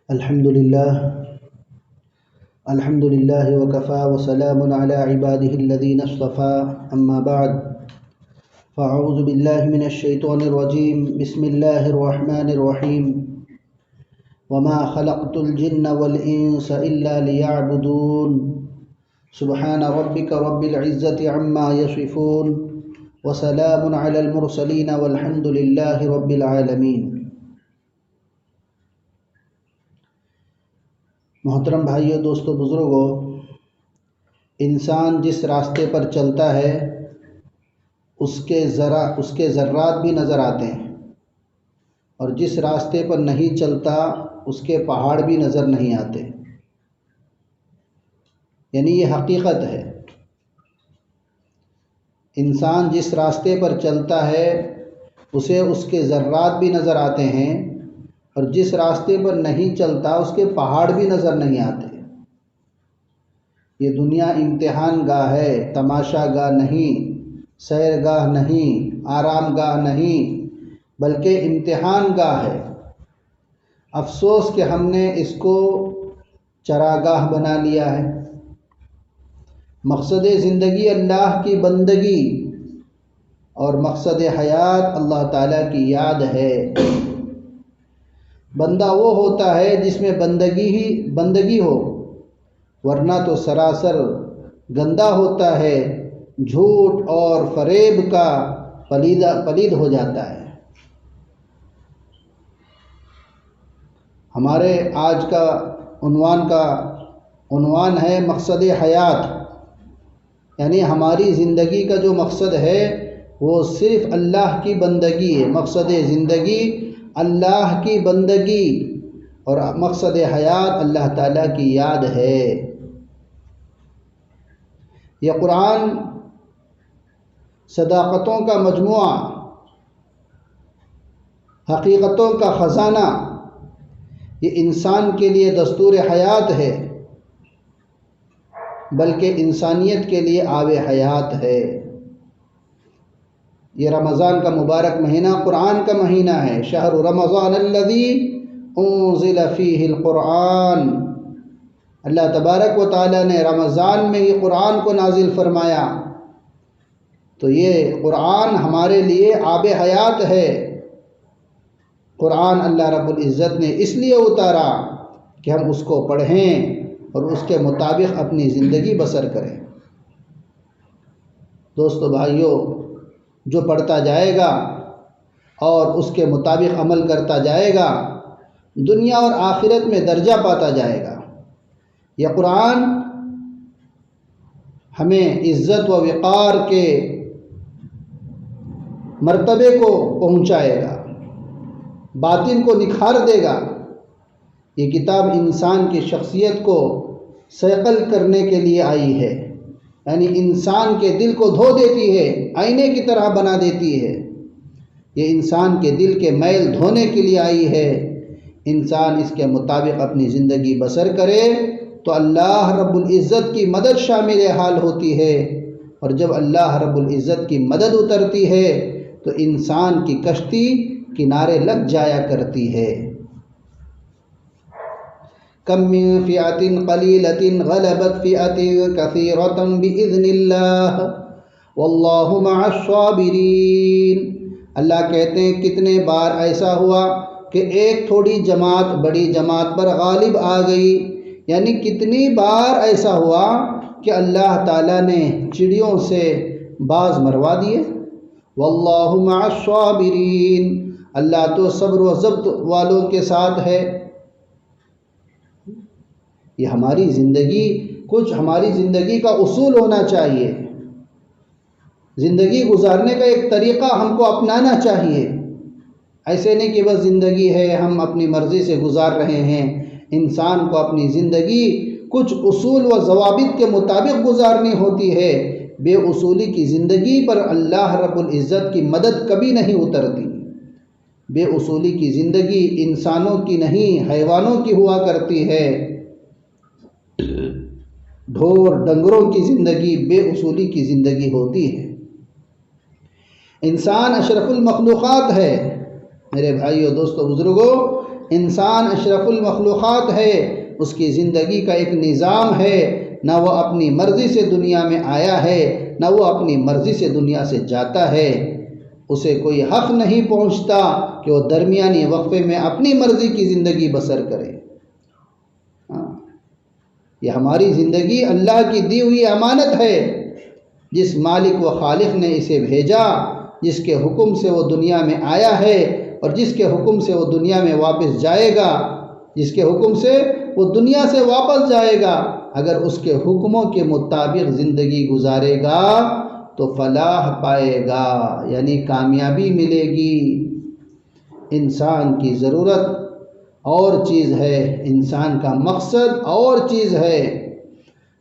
الحمد لله وكفى وسلام على عباده الذين اصطفى أما بعد فأعوذ بالله من الشيطان الرجيم بسم الله الرحمن الرحيم وما خلقت الجن والإنس إلا ليعبدون سبحان ربك رب العزة عما يصفون وسلام على المرسلين والحمد لله رب العالمين۔ محترم بھائیو، دوستو، بزرگو، انسان جس راستے پر چلتا ہے اس کے ذرات بھی نظر آتے ہیں، اور جس راستے پر نہیں چلتا اس کے پہاڑ بھی نظر نہیں آتے۔ یعنی یہ حقیقت ہے، انسان جس راستے پر چلتا ہے اسے اس کے ذرات بھی نظر آتے ہیں، اور جس راستے پر نہیں چلتا اس کے پہاڑ بھی نظر نہیں آتے۔ یہ دنیا امتحان گاہ ہے، تماشا گاہ نہیں، سیر گاہ نہیں، آرام گاہ نہیں، بلکہ امتحان گاہ ہے۔ افسوس کہ ہم نے اس کو چراگاہ بنا لیا ہے۔ مقصد زندگی اللہ کی بندگی اور مقصد حیات اللہ تعالیٰ کی یاد ہے۔ بندہ وہ ہوتا ہے جس میں بندگی ہو، ورنہ تو سراسر گندا ہوتا ہے، جھوٹ اور فریب کا پلید ہو جاتا ہے۔ ہمارے آج کا عنوان ہے مقصد حیات، یعنی ہماری زندگی کا جو مقصد ہے وہ صرف اللہ کی بندگی ہے۔ مقصد زندگی اللہ کی بندگی اور مقصد حیات اللہ تعالیٰ کی یاد ہے۔ یہ قرآن صداقتوں کا مجموعہ، حقیقتوں کا خزانہ، یہ انسان کے لیے دستور حیات ہے، بلکہ انسانیت کے لیے آب حیات ہے۔ یہ رمضان کا مبارک مہینہ قرآن کا مہینہ ہے۔ شہر رمضان الذی انزل فیہ القرآن، اللہ تبارک و تعالیٰ نے رمضان میں ہی قرآن کو نازل فرمایا، تو یہ قرآن ہمارے لیے آب حیات ہے۔ قرآن اللہ رب العزت نے اس لیے اتارا کہ ہم اس کو پڑھیں اور اس کے مطابق اپنی زندگی بسر کریں۔ دوستو بھائیو، جو پڑھتا جائے گا اور اس کے مطابق عمل کرتا جائے گا دنیا اور آخرت میں درجہ پاتا جائے گا۔ یہ قرآن ہمیں عزت و وقار کے مرتبے کو پہنچائے گا، باطن کو نکھار دے گا۔ یہ کتاب انسان کی شخصیت کو صقل کرنے کے لیے آئی ہے، یعنی انسان کے دل کو دھو دیتی ہے، آئینے کی طرح بنا دیتی ہے۔ یہ انسان کے دل کے میل دھونے کے لیے آئی ہے۔ انسان اس کے مطابق اپنی زندگی بسر کرے تو اللہ رب العزت کی مدد شامل حال ہوتی ہے، اور جب اللہ رب العزت کی مدد اترتی ہے تو انسان کی کشتی کنارے لگ جایا کرتی ہے۔ کم من فئۃ قلیلۃ غلبت فئۃ کثیرۃ بإذن اللہ واللہ مع الصابرین۔ اللہ کہتے ہیں کتنے بار ایسا ہوا کہ ایک تھوڑی جماعت بڑی جماعت پر غالب آ گئی، یعنی کتنی بار ایسا ہوا کہ اللہ تعالیٰ نے چڑیوں سے باز مروا دیے۔ واللہ مع الصابرین، اللہ تو صبر و ضبط والوں کے ساتھ ہے۔ یہ ہماری زندگی کا اصول ہونا چاہیے۔ زندگی گزارنے کا ایک طریقہ ہم کو اپنانا چاہیے۔ ایسے نہیں کہ بس زندگی ہے ہم اپنی مرضی سے گزار رہے ہیں۔ انسان کو اپنی زندگی کچھ اصول و ضوابط کے مطابق گزارنی ہوتی ہے۔ بے اصولی کی زندگی پر اللہ رب العزت کی مدد کبھی نہیں اترتی۔ بے اصولی کی زندگی انسانوں کی نہیں حیوانوں کی ہوا کرتی ہے۔ ڈھور ڈنگروں کی زندگی بے اصولی کی زندگی ہوتی ہے۔ انسان اشرف المخلوقات ہے۔ میرے بھائیو، دوستو، بزرگو، انسان اشرف المخلوقات ہے، اس کی زندگی کا ایک نظام ہے، نہ وہ اپنی مرضی سے دنیا میں آیا ہے نہ وہ اپنی مرضی سے دنیا سے جاتا ہے۔ اسے کوئی حق نہیں پہنچتا کہ وہ درمیانی وقفے میں اپنی مرضی کی زندگی بسر کرے۔ یہ ہماری زندگی اللہ کی دی ہوئی امانت ہے، جس مالک و خالق نے اسے بھیجا، جس کے حکم سے وہ دنیا میں آیا ہے اور جس کے حکم سے وہ دنیا میں واپس جائے گا، جس کے حکم سے وہ دنیا سے واپس جائے گا، اگر اس کے حکموں کے مطابق زندگی گزارے گا تو فلاح پائے گا، یعنی کامیابی ملے گی۔ انسان کی ضرورت اور چیز ہے، انسان کا مقصد اور چیز ہے۔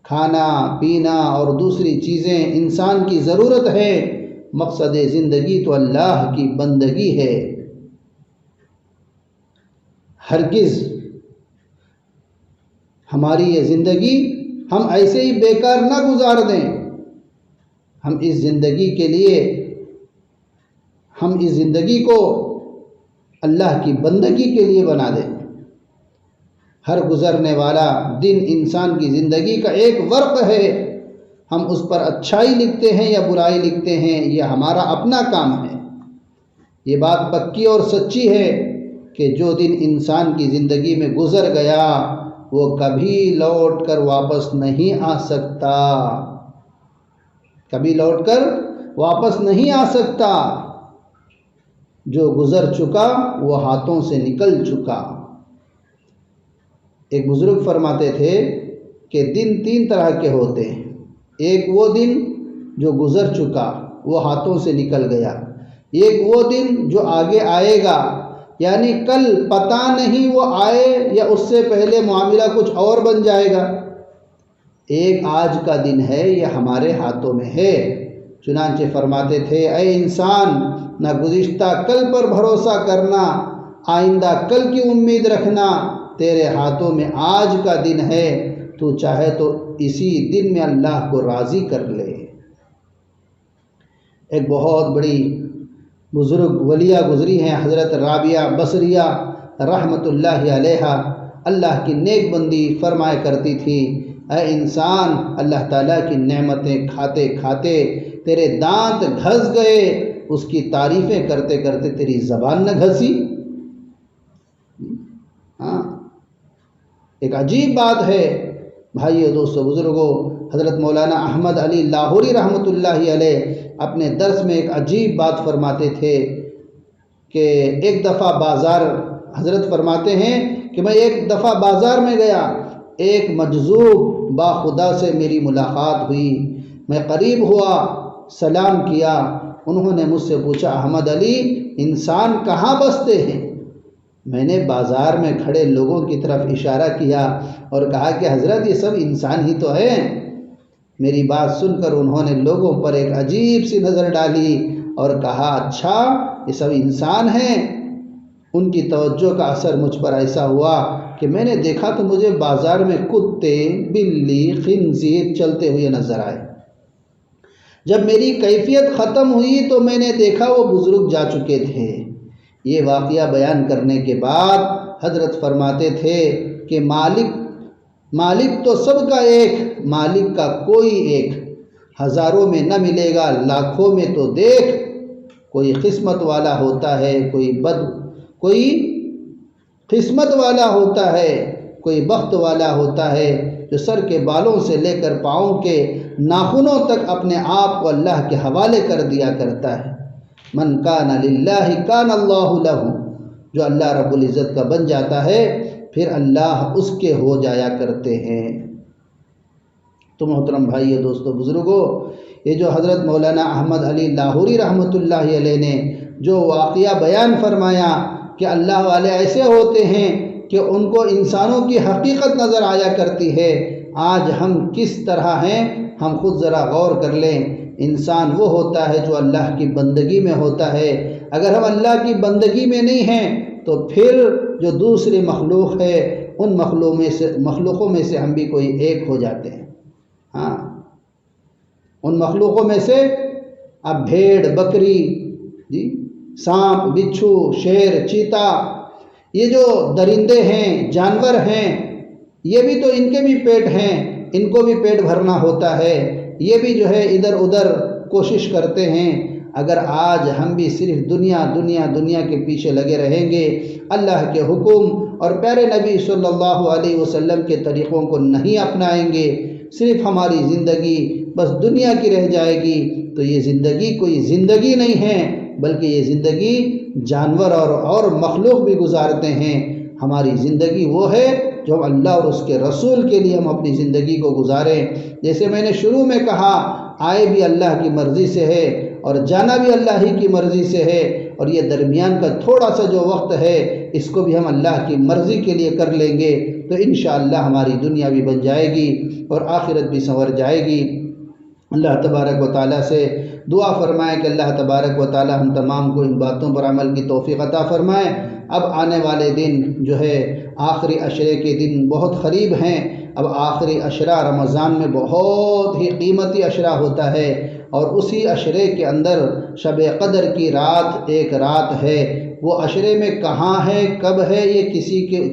کھانا پینا اور دوسری چیزیں انسان کی ضرورت ہے، مقصد زندگی تو اللہ کی بندگی ہے۔ ہرگز ہماری یہ زندگی ہم ایسے ہی بیکار نہ گزار دیں۔ ہم اس زندگی کو اللہ کی بندگی کے لیے بنا دیں۔ ہر گزرنے والا دن انسان کی زندگی کا ایک ورق ہے، ہم اس پر اچھائی لکھتے ہیں یا برائی لکھتے ہیں، یہ ہمارا اپنا کام ہے۔ یہ بات پکی اور سچی ہے کہ جو دن انسان کی زندگی میں گزر گیا وہ کبھی لوٹ کر واپس نہیں آ سکتا، کبھی لوٹ کر واپس نہیں آ سکتا۔ جو گزر چکا وہ ہاتھوں سے نکل چکا۔ ایک بزرگ فرماتے تھے کہ دن تین طرح کے ہوتے ہیں، ایک وہ دن جو گزر چکا وہ ہاتھوں سے نکل گیا، ایک وہ دن جو آگے آئے گا یعنی کل پتہ نہیں وہ آئے یا اس سے پہلے معاملہ کچھ اور بن جائے گا، ایک آج کا دن ہے یہ ہمارے ہاتھوں میں ہے۔ چنانچہ فرماتے تھے اے انسان، نہ گزشتہ کل پر بھروسہ کرنا، آئندہ کل کی امید رکھنا، تیرے ہاتھوں میں آج کا دن ہے، تو چاہے تو اسی دن میں اللہ کو راضی کر لے۔ ایک بہت بڑی بزرگ ولیہ گزری ہیں، حضرت رابعہ بصریہ رحمۃ اللہ علیہا، اللہ کی نیک بندی فرمایا کرتی تھی اے انسان، اللہ تعالیٰ کی نعمتیں کھاتے کھاتے تیرے دانت گھس گئے، اس کی تعریفیں کرتے کرتے تیری زبان نہ گھسی۔ ایک عجیب بات ہے بھائیو دوستو بزرگوں، حضرت مولانا احمد علی لاہوری رحمۃ اللہ علیہ اپنے درس میں ایک عجیب بات فرماتے تھے کہ ایک دفعہ حضرت فرماتے ہیں کہ میں ایک دفعہ بازار میں گیا، ایک مجذوب با خدا سے میری ملاقات ہوئی، میں قریب ہوا، سلام کیا، انہوں نے مجھ سے پوچھا احمد علی انسان کہاں بستے ہیں؟ میں نے بازار میں کھڑے لوگوں کی طرف اشارہ کیا اور کہا کہ حضرت یہ سب انسان ہی تو ہیں۔ میری بات سن کر انہوں نے لوگوں پر ایک عجیب سی نظر ڈالی اور کہا اچھا یہ سب انسان ہیں۔ ان کی توجہ کا اثر مجھ پر ایسا ہوا کہ میں نے دیکھا تو مجھے بازار میں کتے، بلی، خنزیر چلتے ہوئے نظر آئے۔ جب میری کیفیت ختم ہوئی تو میں نے دیکھا وہ بزرگ جا چکے تھے۔ یہ واقعہ بیان کرنے کے بعد حضرت فرماتے تھے کہ مالک تو سب کا ایک، مالک کا کوئی ایک، ہزاروں میں نہ ملے گا، لاکھوں میں تو دیکھ، کوئی قسمت والا ہوتا ہے، کوئی قسمت والا ہوتا ہے، کوئی بخت والا ہوتا ہے جو سر کے بالوں سے لے کر پاؤں کے ناخنوں تک اپنے آپ کو اللہ کے حوالے کر دیا کرتا ہے۔ من کان للہ کان اللہ لہ، جو اللہ رب العزت کا بن جاتا ہے پھر اللہ اس کے ہو جایا کرتے ہیں۔ تو محترم بھائیو دوستو بزرگوں، یہ جو حضرت مولانا احمد علی لاہوری رحمۃ اللہ علیہ نے جو واقعہ بیان فرمایا کہ اللہ والے ایسے ہوتے ہیں کہ ان کو انسانوں کی حقیقت نظر آیا کرتی ہے، آج ہم کس طرح ہیں ہم خود ذرا غور کر لیں۔ انسان وہ ہوتا ہے جو اللہ کی بندگی میں ہوتا ہے، اگر ہم اللہ کی بندگی میں نہیں ہیں تو پھر جو دوسری مخلوق ہے ان مخلوقوں میں سے ہم بھی کوئی ایک ہو جاتے ہیں۔ ان مخلوقوں میں سے اب بھیڑ، بکری، سانپ، بچھو، شیر، چیتا، یہ جو درندے ہیں، جانور ہیں، یہ بھی تو ان کے بھی پیٹ ہیں، ان کو بھی پیٹ بھرنا ہوتا ہے، یہ بھی جو ہے ادھر ادھر کوشش کرتے ہیں۔ اگر آج ہم بھی صرف دنیا دنیا دنیا کے پیچھے لگے رہیں گے، اللہ کے حکم اور پیارے نبی صلی اللہ علیہ وسلم کے طریقوں کو نہیں اپنائیں گے، صرف ہماری زندگی بس دنیا کی رہ جائے گی، تو یہ زندگی کوئی زندگی نہیں ہے، بلکہ یہ زندگی جانور اور مخلوق بھی گزارتے ہیں۔ ہماری زندگی وہ ہے جو اللہ اور اس کے رسول کے لیے ہم اپنی زندگی کو گزاریں۔ جیسے میں نے شروع میں کہا، آئے بھی اللہ کی مرضی سے ہے اور جانا بھی اللہ ہی کی مرضی سے ہے، اور یہ درمیان کا تھوڑا سا جو وقت ہے اس کو بھی ہم اللہ کی مرضی کے لیے کر لیں گے تو انشاءاللہ ہماری دنیا بھی بن جائے گی اور آخرت بھی سنور جائے گی۔ اللہ تبارک و تعالیٰ سے دعا فرمائیں کہ اللہ تبارک و تعالیٰ ہم تمام کو ان باتوں پر عمل کی توفیق عطا فرمائیں۔ اب آنے والے دن جو ہے آخری عشرے کے دن بہت قریب ہیں۔ اب آخری عشرہ رمضان میں بہت ہی قیمتی عشرہ ہوتا ہے، اور اسی عشرے کے اندر شب قدر کی رات ایک رات ہے۔ وہ عشرے میں کہاں ہے، کب ہے، یہ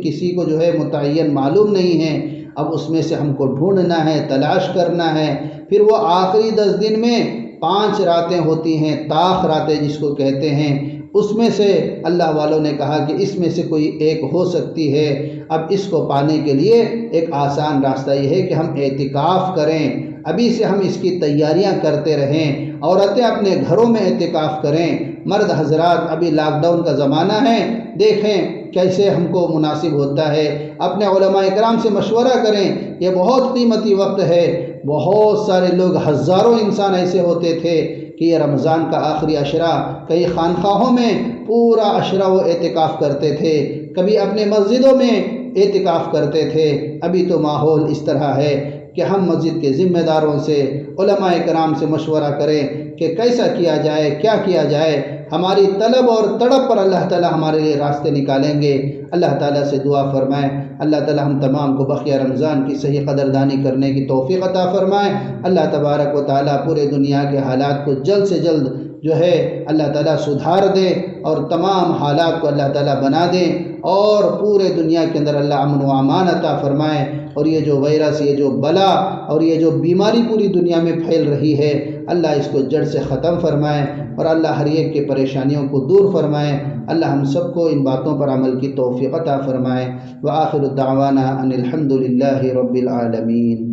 کسی کو جو ہے متعین معلوم نہیں ہے۔ اب اس میں سے ہم کو ڈھونڈنا ہے، تلاش کرنا ہے۔ پھر وہ آخری 10 دن میں 5 راتیں ہوتی ہیں، طاق راتیں جس کو کہتے ہیں، اس میں سے اللہ والوں نے کہا کہ اس میں سے کوئی ایک ہو سکتی ہے۔ اب اس کو پانے کے لیے ایک آسان راستہ یہ ہے کہ ہم اعتکاف کریں، ابھی سے ہم اس کی تیاریاں کرتے رہیں۔ عورتیں اپنے گھروں میں اعتکاف کریں، مرد حضرات ابھی لاک ڈاؤن کا زمانہ ہے، دیکھیں کیسے ہم کو مناسب ہوتا ہے، اپنے علماء اکرام سے مشورہ کریں۔ یہ بہت قیمتی وقت ہے۔ بہت سارے لوگ، ہزاروں انسان ایسے ہوتے تھے کہ یہ رمضان کا آخری عشرہ کئی خانقاہوں میں پورا عشرہ وہ اعتکاف کرتے تھے، کبھی اپنے مسجدوں میں اعتکاف کرتے تھے۔ ابھی تو ماحول اس طرح ہے کہ ہم مسجد کے ذمہ داروں سے، علماء کرام سے مشورہ کریں کہ کیسا کیا جائے، کیا کیا جائے۔ ہماری طلب اور تڑپ پر اللہ تعالی ہمارے لیے راستے نکالیں گے۔ اللہ تعالیٰ سے دعا فرمائیں اللہ تعالیٰ ہم تمام کو بقیہ رمضان کی صحیح قدردانی کرنے کی توفیق عطا فرمائیں۔ اللہ تبارک و تعالیٰ پورے دنیا کے حالات کو جلد سے جلد جو ہے اللہ تعالیٰ سدھار دے، اور تمام حالات کو اللہ تعالیٰ بنا دیں، اور پورے دنیا کے اندر اللہ امن و امان عطا فرمائیں۔ اور یہ جو وائرس، یہ جو بلا اور یہ جو بیماری پوری دنیا میں پھیل رہی ہے، اللہ اس کو جڑ سے ختم فرمائیں، اور اللہ ہر ایک کے پریشانیوں کو دور فرمائیں۔ اللہ ہم سب کو ان باتوں پر عمل کی توفیق عطا فرمائیں۔ وآخر دعوانا ان الحمد للہ رب العالمین۔